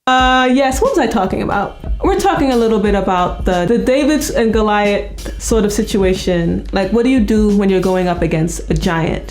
Yes, what was I talking about? We're talking a little bit about the Davids and Goliath sort of situation. Like, what do you do when you're going up against a giant?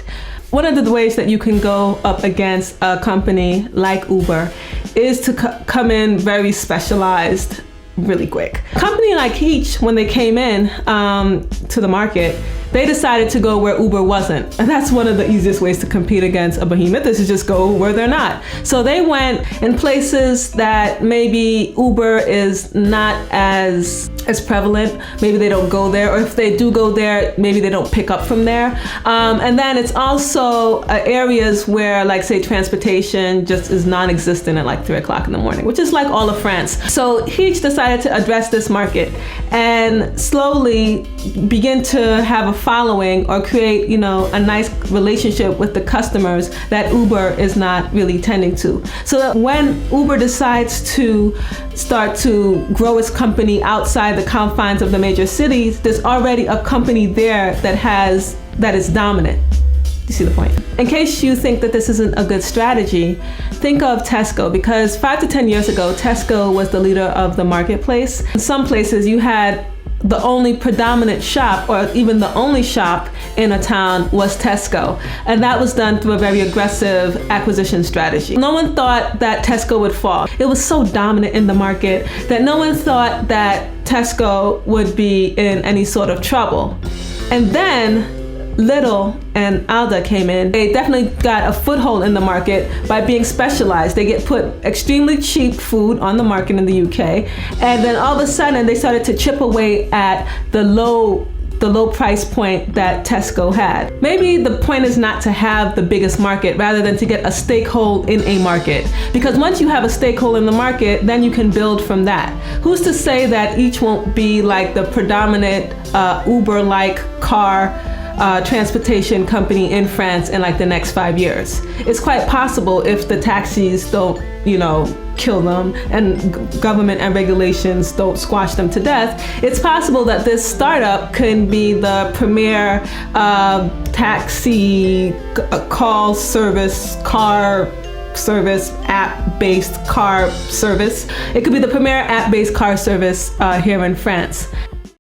One of the ways that you can go up against a company like Uber is to come in very specialized really quick. A company like Hitch, when they came in to the market, they decided to go where Uber wasn't. And that's one of the easiest ways to compete against a behemoth, is to just go where they're not. So they went in places that maybe Uber is not as prevalent. Maybe they don't go there, or if they do go there, maybe they don't pick up from there. And then it's also areas where, like, say, transportation just is non-existent at like 3 o'clock in the morning, which is like all of France. So Hitch decided to address this market and slowly begin to have a following, or create, a nice relationship with the customers that Uber is not really tending to. So that when Uber decides to start to grow its company outside the confines of the major cities, there's already a company there that is dominant. You see the point? In case you think that this isn't a good strategy, think of Tesco, because 5 to 10 years ago, Tesco was the leader of the marketplace. In some places, you had the only predominant shop, or even the only shop in a town, was Tesco. And that was done through a very aggressive acquisition strategy. No one thought that Tesco would fall. It was so dominant in the market that no one thought that Tesco would be in any sort of trouble. And then Lidl and Aldi came in. They definitely got a foothold in the market by being specialized. They get put extremely cheap food on the market in the UK, and then all of a sudden they started to chip away at the low price point that Tesco had. Maybe the point is not to have the biggest market, rather than to get a stakehold in a market. Because once you have a stakehold in the market, then you can build from that. Who's to say that each won't be like the predominant Uber-like car transportation company in France in like the next 5 years? It's quite possible, if the taxis don't, kill them, and government and regulations don't squash them to death, it's possible that this startup can be the premier taxi car service, app-based car service. It could be the premier app-based car service here in France.